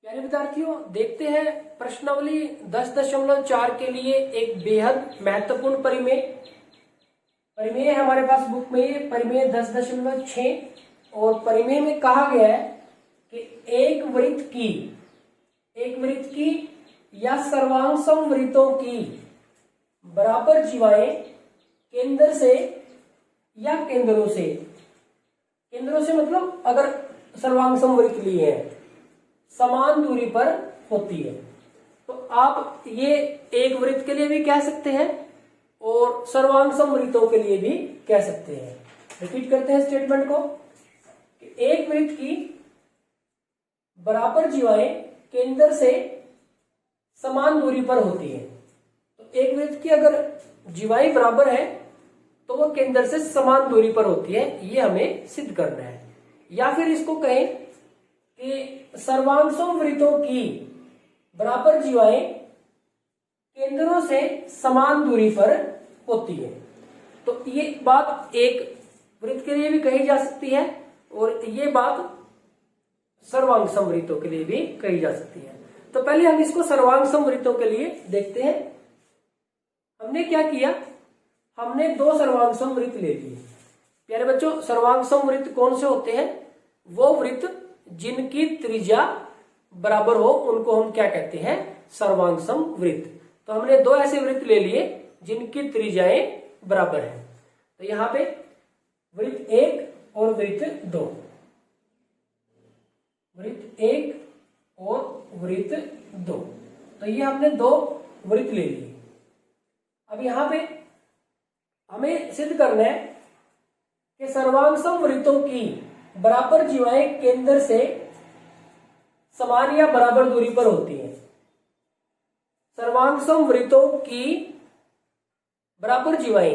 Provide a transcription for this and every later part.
प्यारे विद्यार्थियों, देखते हैं प्रश्नावली 10.4 के लिए एक बेहद महत्वपूर्ण परिमेय है हमारे पास बुक में। ये परिमेय 10.6 और परिमेय में कहा गया है कि एक वृत्त की या सर्वांग समवृत्तों की बराबर जीवाएं केंद्र से या केंद्रों से मतलब अगर सर्वांग समवृत्त लिए हैं समान दूरी पर होती है, तो आप ये एक वृत्त के लिए भी कह सकते हैं और सर्वांग समवृत्तों के लिए भी कह सकते हैं। रिपीट करते हैं स्टेटमेंट को कि एक वृत्त की बराबर जीवाएं केंद्र से समान दूरी पर होती है। तो एक वृत्त की अगर जीवाएं बराबर है तो वो केंद्र से समान दूरी पर होती है, ये हमें सिद्ध करना है। या फिर इसको कहें कि सर्वांग समवृत्तों की बराबर जीवाएं केंद्रों से समान दूरी पर होती है। तो ये बात एक वृत्त के लिए भी कही जा सकती है और ये बात सर्वांग समवृत्तों के लिए भी कही जा सकती है। तो पहले हम इसको सर्वांग समवृत्तों के लिए देखते हैं। हमने क्या किया, हमने दो सर्वांग समवृत्त ले लिए। प्यारे बच्चों, सर्वांग समवृत्त कौन से होते हैं? वो वृत्त जिनकी त्रिज्या बराबर हो उनको हम क्या कहते हैं? सर्वांग समवृत्त। तो हमने दो ऐसे वृत्त ले लिए जिनकी त्रिज्याएं बराबर है। तो यहां पे वृत्त 1 और वृत्त 2, वृत्त 1 और वृत्त 2, तो ये हमने दो वृत्त ले लिए। अब यहां पे हमें सिद्ध करना है कि सर्वांग समवृत्तों की बराबर जीवाएं केंद्र से समान या बराबर दूरी पर होती हैं। सर्वांग समवृत्तों की बराबर जीवाएं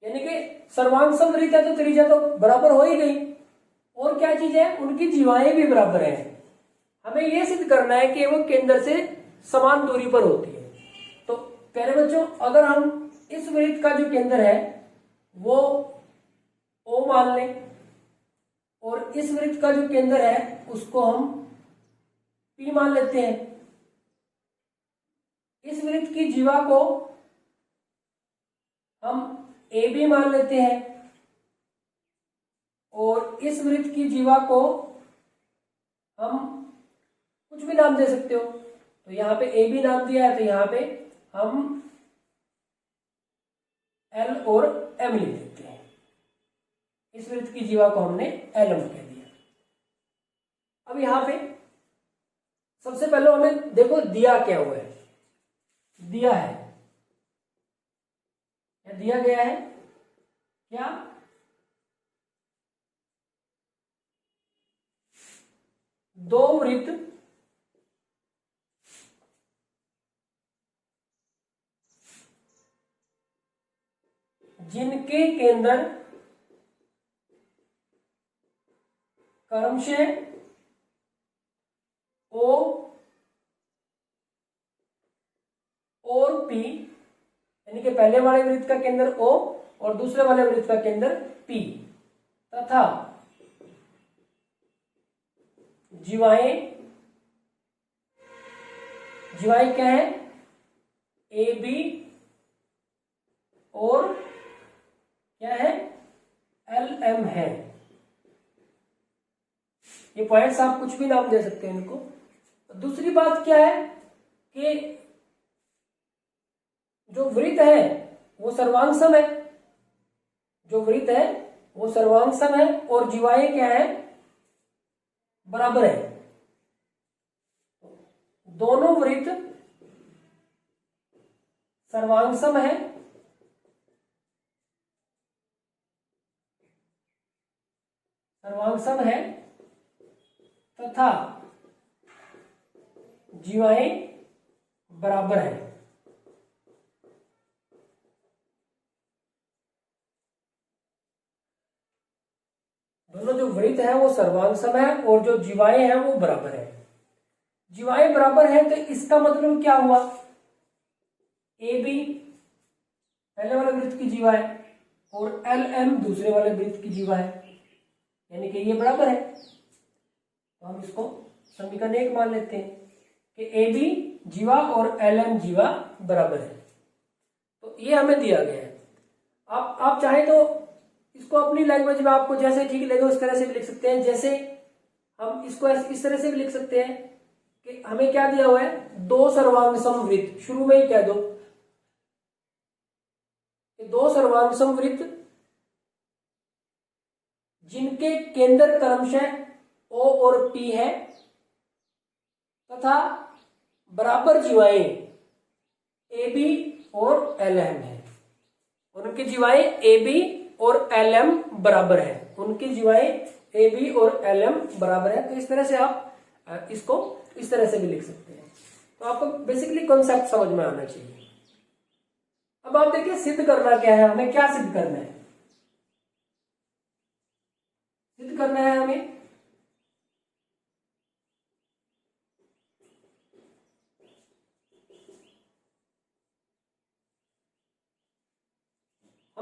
यानी कि सर्वांग समवृत्त है तो त्रिज्या तो बराबर हो ही गई, और क्या चीज है, उनकी जीवाएं भी बराबर है। हमें यह सिद्ध करना है कि वो केंद्र से समान दूरी पर होती है। तो प्यारे बच्चों, अगर हम इस वृत्त का जो केंद्र है वो O मान लें और इस वृत्त का जो केंद्र है उसको हम P मान लेते हैं। इस वृत्त की जीवा को हम AB मान लेते हैं और इस वृत्त की जीवा को हम कुछ भी नाम दे सकते हो। तो यहां पे AB नाम दिया है तो यहां पे हम L और M लिख देते हैं। इस वृत्त की जीवा को हमने LM कह दिया। अब यहां पे सबसे पहले हमें देखो दिया क्या हुआ है, दिया है या दिया गया है क्या, दो वृत्त जिनके केंद्र क्रमशः O और P, यानी कि पहले वाले वृत्त का केंद्र O और दूसरे वाले वृत्त का केंद्र P, तथा जीवाएं क्या है, AB और क्या है, LM है। ये पॉइंट्स आप कुछ भी नाम दे सकते हैं इनको। दूसरी बात क्या है कि जो वृत्त है वो सर्वांग सम है, जो वृत्त है वो सर्वांग सम है और जीवाएं क्या है, बराबर है। दोनों वृत्त सर्वांग सम है तथा जीवाएं बराबर है। दोनों जो वृत्त है वो सर्वांग सम है और जो जीवाएं हैं वो बराबर है। जीवाएं बराबर है तो इसका मतलब क्या हुआ, AB पहले वाले वृत्त की जीवा है और LM दूसरे वाले वृत्त की जीवा है, यानी कि ये बराबर है। तो हम इसको समीकरण 1 मान लेते हैं कि ए बी जीवा और एल एम जीवा बराबर है। तो ये हमें दिया गया है। आप चाहे तो इसको अपनी लैंग्वेज में आपको जैसे ठीक लगे उस तरह से भी लिख सकते हैं। जैसे हम इसको इस तरह से भी लिख सकते हैं कि हमें क्या दिया हुआ है, दो सर्वांग समवृत्त, शुरू में ही कह दो कि दो सर्वांग समवृत्त जिनके केंद्र क्रमशः O और P है तथा बराबर जीवाएं AB और LM है। उनकी जीवाएं AB और LM बराबर है, उनकी जीवाएं AB और LM बराबर है। तो इस तरह से आप इसको इस तरह से भी लिख सकते हैं। तो आपको बेसिकली कॉन्सेप्ट समझ में आना चाहिए। अब आप देखिए सिद्ध करना क्या है, हमें क्या सिद्ध करना है। सिद्ध करना है हमें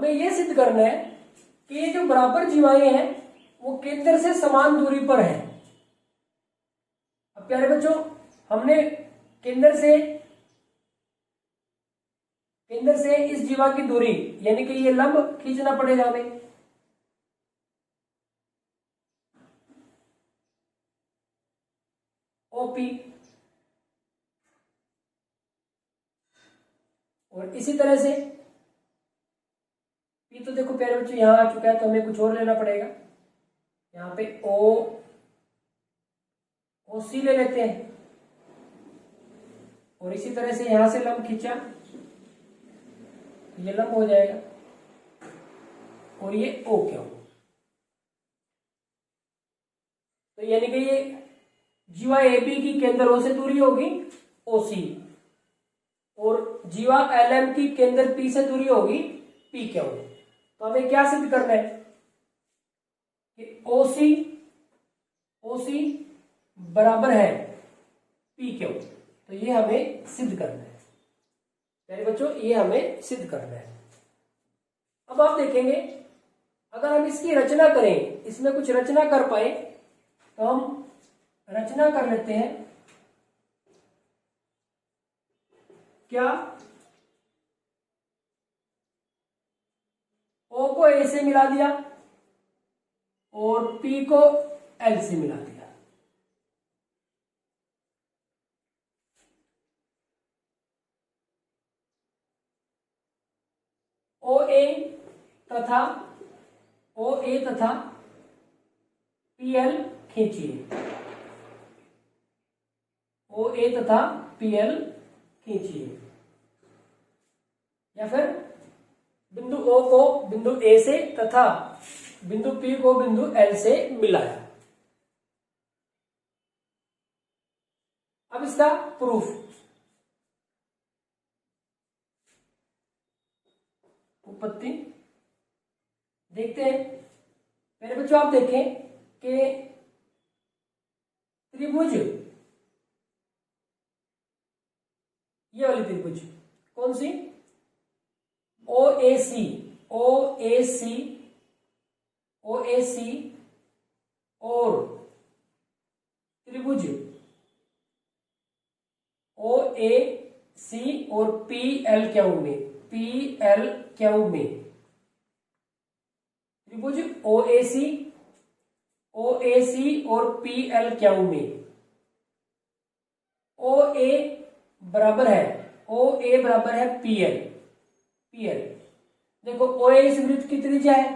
यह सिद्ध करना है कि ये जो बराबर जीवाएं हैं वो केंद्र से समान दूरी पर है। अब प्यारे बच्चों, हमने केंद्र से इस जीवा की दूरी यानी कि ये लंब खींचना पड़ेगा हमें। ओपी, और इसी तरह से पी तो देखो प्यारे बच्चों यहां आ चुका है, तो हमें कुछ और लेना पड़ेगा। यहां पे ओ सी ले लेते हैं, और इसी तरह से यहां से लंब खींचा, ये लंब हो जाएगा, और ये ओ क्यों। तो यानी कि ये जीवा ए बी की केंद्र ओ से दूरी होगी ओ सी, और जीवा एल एम की केंद्र पी से दूरी होगी पी क्यों। तो हमें क्या सिद्ध करना है कि ओसी बराबर है पी क्यू। तो ये हमें सिद्ध करना है प्यारे बच्चों, ये हमें सिद्ध करना है। अब आप देखेंगे अगर हम इसकी रचना करें, इसमें कुछ रचना कर पाए तो हम रचना कर लेते हैं। क्या O को A से मिला दिया और P को L से मिला दिया। OA तथा PL खींचिए, OA तथा PL खींचिए, या फिर बिंदु O को बिंदु A से तथा बिंदु P को बिंदु L से मिलाया। अब इसका प्रूफ, उत्पत्ति देखते हैं। मेरे बच्चों आप देखें कि त्रिभुज, ये वाली त्रिभुज कौन सी, OAC और त्रिभुज OAC और PLQ में त्रिभुज OAC और PLQ में OA बराबर है PL। देखो OA इस वृत्त की त्रिज्या है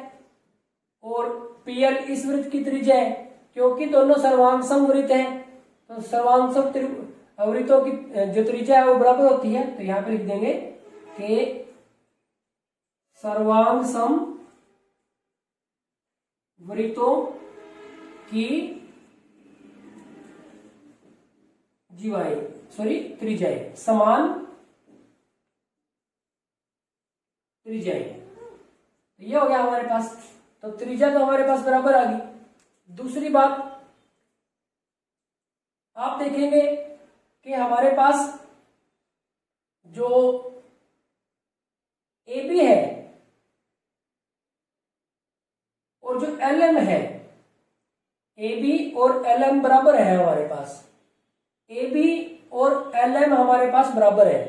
और PL इस वृत्त की त्रिज्या है, क्योंकि दोनों सर्वांग समवृत्त हैं तो सर्वांग सम वृत्तों की जो त्रिज्या है वो बराबर होती है। तो यहां पर लिख देंगे कि सर्वांग सम वृत्तों की त्रिज्याएं समान त्रिज्याएं। तो ये हो गया हमारे पास, तो त्रिज्या तो हमारे पास बराबर आ गई। दूसरी बात आप देखेंगे कि हमारे पास जो AB है और जो LM है, ए बी और एल एम बराबर है हमारे पास, ए बी और एल एम हमारे पास बराबर है,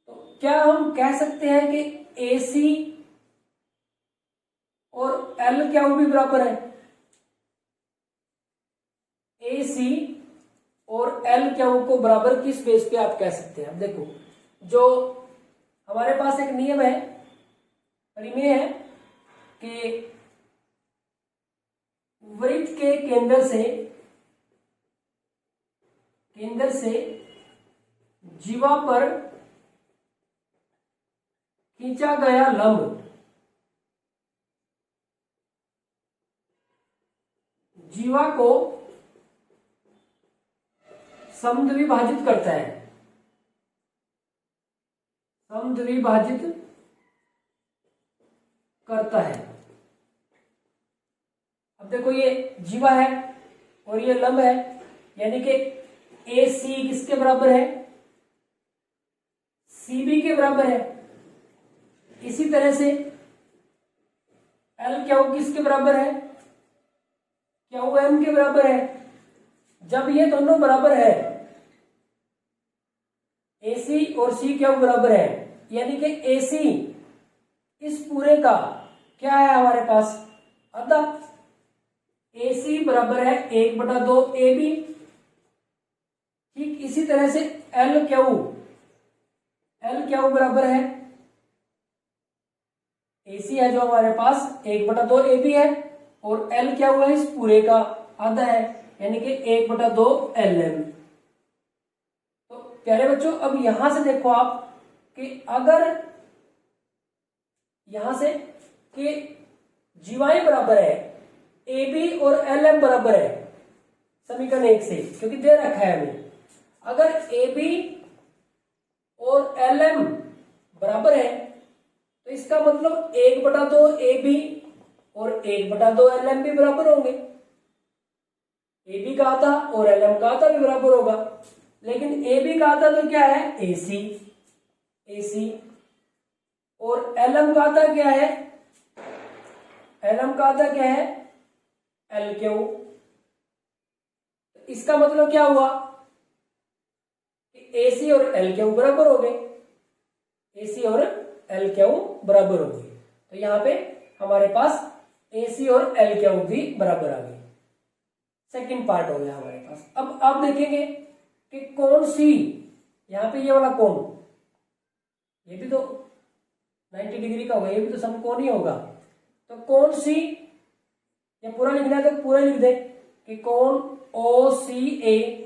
तो क्या हम कह सकते हैं कि ए सी और एल क्यू भी बराबर है? ए सी और एल क्यू को बराबर किस बेस पे आप कह सकते हैं? अब देखो, जो हमारे पास एक नियम है, परिमेय है कि वृत्त के केंद्र से जीवा पर खींचा गया लंब जीवा को समद्विभाजित करता है, समद्विभाजित करता है। अब देखो, ये जीवा है और ये लंब है, यानी कि ए सी किसके बराबर है? सी बी के बराबर है। इसी तरह से एल क्यू किसके बराबर है? क्यू एम के बराबर है। जब ये दोनों बराबर है, ए सी और सी क्यू बराबर है, यानी कि ए सी इस पूरे का क्या है हमारे पास? आधा। ए सी बराबर है 1/2 ए बी। ठीक इसी तरह से एल क्यू बराबर है, ए सी है जो हमारे पास 1/2 ए बी है, और एल क्यू है इस पूरे का आधा है, यानी कि 1/2 एल एम। तो प्यारे बच्चों, अब यहां से देखो आप कि अगर यहां से कि जीवाएं बराबर है, ए बी और एल एम बराबर है समीकरण 1 से, क्योंकि दे रखा है हमें। अगर ए बी और एल एम बराबर है तो इसका मतलब 1/2 ए बी और 1/2 एल एम भी बराबर होंगे। ए बी का आधा और एल एम का आधा भी बराबर होगा, लेकिन ए बी का आधा तो क्या है? ए सी, और एल एम का आधा क्या है? एल एम का आधा क्या है? L Q. इसका मतलब क्या हुआ कि ए सी और एल क्यू बराबर हो गए, ए सी और एल क्यू बराबर हो गए। तो यहां पे हमारे पास ए सी और एल क्यू भी बराबर आ गए। सेकंड पार्ट हो गया हमारे पास। अब आप देखेंगे कि कोण सी, यहां पे ये वाला कोण, ये भी तो 90 डिग्री का होगा, ये भी तो समकोण ही होगा। तो कोण सी, ये पूरा लिखना है तो पूरा लिख दे कि कोण ओ सी ए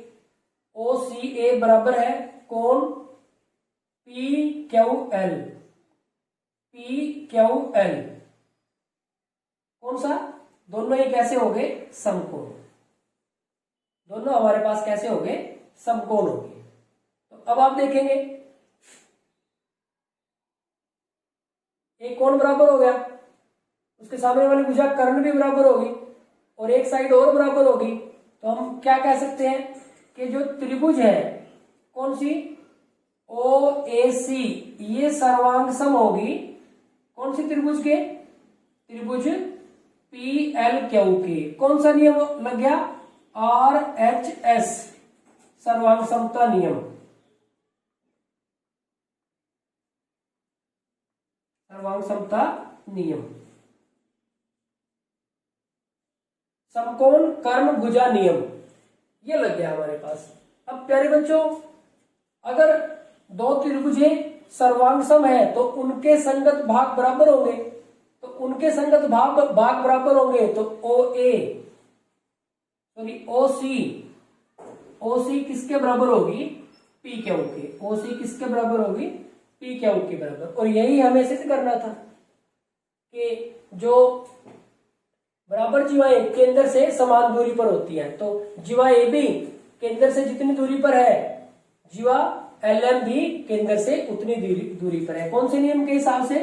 बराबर है कोण पी क्यू एल। कौन सा? दोनों ही कैसे हो गए? समकोण। दोनों हमारे पास कैसे हो गए? समकोण हो गए। तो अब आप देखेंगे एक कोण बराबर हो गया, उसके सामने वाली भुजा कर्ण भी बराबर होगी, और एक साइड और बराबर होगी। तो हम क्या कह सकते हैं कि जो त्रिभुज है, कौन सी? ओ ए सी, ये सर्वांग सम होगी कौन सी त्रिभुज के? त्रिभुज पी एल क्यू के। कौन सा नियम लग गया? आर एच एस, सर्वांग समता नियम। सर्वांग समता नियम, समकोण कर्म भुजा नियम, ये लग गया हमारे पास। अब प्यारे बच्चों, अगर दो त्रिभुजें सर्वांग सम है तो उनके संगत भाग बराबर होंगे, तो उनके संगत भाग बराबर होंगे तो ओ सी किसके बराबर होगी? पी क्यू के। ओ सी किसके बराबर होगी? पी क्यू के बराबर। और यही हमें सिद्ध करना था कि जो बराबर जीवाएं केंद्र से समान दूरी पर होती हैं, तो जीवा ए बी केंद्र से जितनी दूरी पर है, जीवा एल एम भी केंद्र से उतनी दूरी पर है। कौन से नियम के हिसाब से?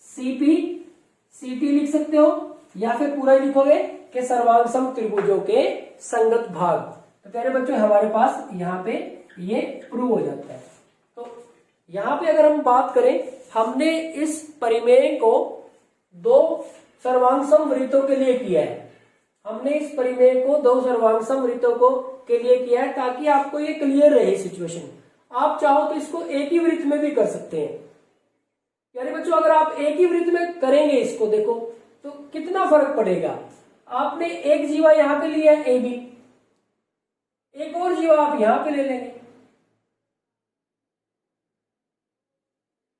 सीपी लिख सकते हो, या फिर पूरा लिखोगे कि सर्वांग सम त्रिभुजों के संगत भाग। तो प्यारे बच्चों, हमारे पास यहाँ पे ये प्रूव हो जाता है। तो यहाँ पे अगर हम बात करें, हमने इस परिमेय को दो सर्वांग सम वृत्तों के लिए किया है। हमने इस परिमेय को दो सर्वांग वृत्तों को के लिए किया है ताकि आपको ये क्लियर रहे सिचुएशन। आप चाहो तो इसको एक ही वृत्त में भी कर सकते हैं। यानी बच्चों अगर आप एक ही वृत्त में करेंगे इसको, देखो तो कितना फर्क पड़ेगा। आपने एक जीवा यहां पे लिया है ए बी, एक और जीवा आप यहां पे ले लेंगे,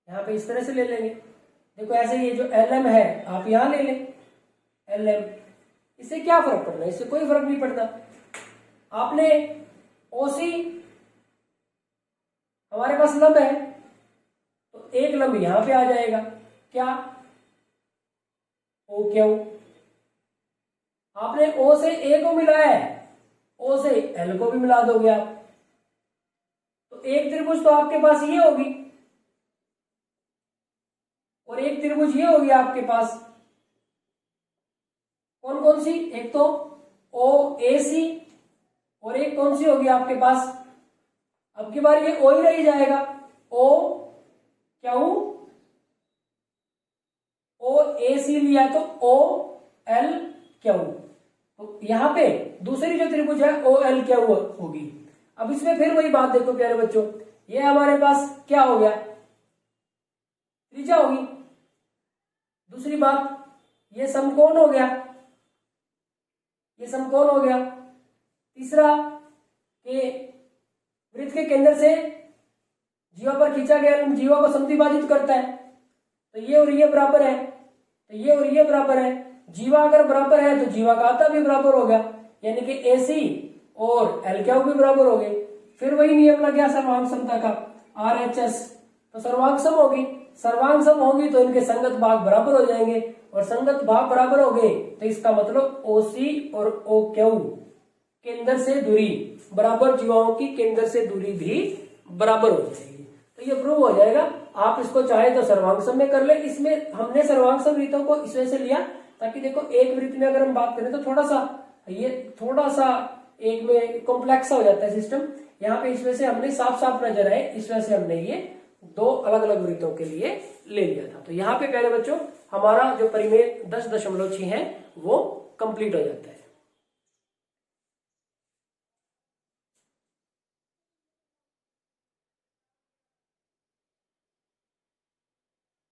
यहां पे इस तरह से ले लेंगे। देखो ऐसे ये जो एल एम है आप यहां ले लें एल एम, इससे क्या फर्क पड़ना है, इससे कोई फर्क नहीं पड़ता। आपने ओसी हमारे पास लंब है तो एक लंब यहां पे आ जाएगा, क्या ओ क्यू। आपने ओ से ए को मिलाया है, ओ से एल को भी मिला दोगे आप, तो एक त्रिभुज तो आपके पास ये होगी और एक त्रिभुज ये होगी आपके पास। कौन कौन सी, एक तो ओ ए सी और एक कौन सी होगी आपके पास, अब की बार ये ओ ही रह जाएगा, ओ क्यू ओ ए सी लिया तो ओ एल क्यू। तो यहां पे दूसरी जो त्रिभुज है ओ एल क्यू होगी। अब इसमें फिर वही बात देखो प्यारे बच्चों, ये हमारे पास क्या हो गया, त्रिज्या होगी। दूसरी बात ये समकोण हो गया, ये समकोण हो गया। तीसरा कि वृत्त के केंद्र से जीवा पर खींचा गया जीवा को समद्विभाजित करता है, तो ये और ये बराबर है, तो ये और ये बराबर है। जीवा अगर बराबर है तो जीवा का आता भी बराबर हो गया, यानी कि AC और एल क्यू भी बराबर हो गए। फिर वही नियम लग गया सर्वांग समता का, RHS, तो सर्वांग सम होगी। सर्वांग सम होगी तो इनके संगत भाग बराबर हो जाएंगे, और संगत भाग बराबर हो गए तो इसका मतलब OC और OQ केंद्र से दूरी बराबर, जीवाओं की केंद्र से दूरी भी बराबर हो जाएगी। तो ये प्रूव हो जाएगा। आप इसको चाहे तो सर्वांग सम में कर ले। इसमें हमने सर्वांग सम वृत्तों को इस वजह से लिया ताकि देखो एक वृत्त में अगर हम बात करें तो थोड़ा सा एक में कॉम्प्लेक्स हो जाता है सिस्टम। यहाँ पे इस वजह से हमने साफ साफ नजर आए, इस वजह से हमने ये दो अलग अलग वृत्तों के लिए ले लिया था। तो यहाँ पे प्यारे बच्चों हमारा जो परिमेय 10.6 है वो कंप्लीट हो जाता है।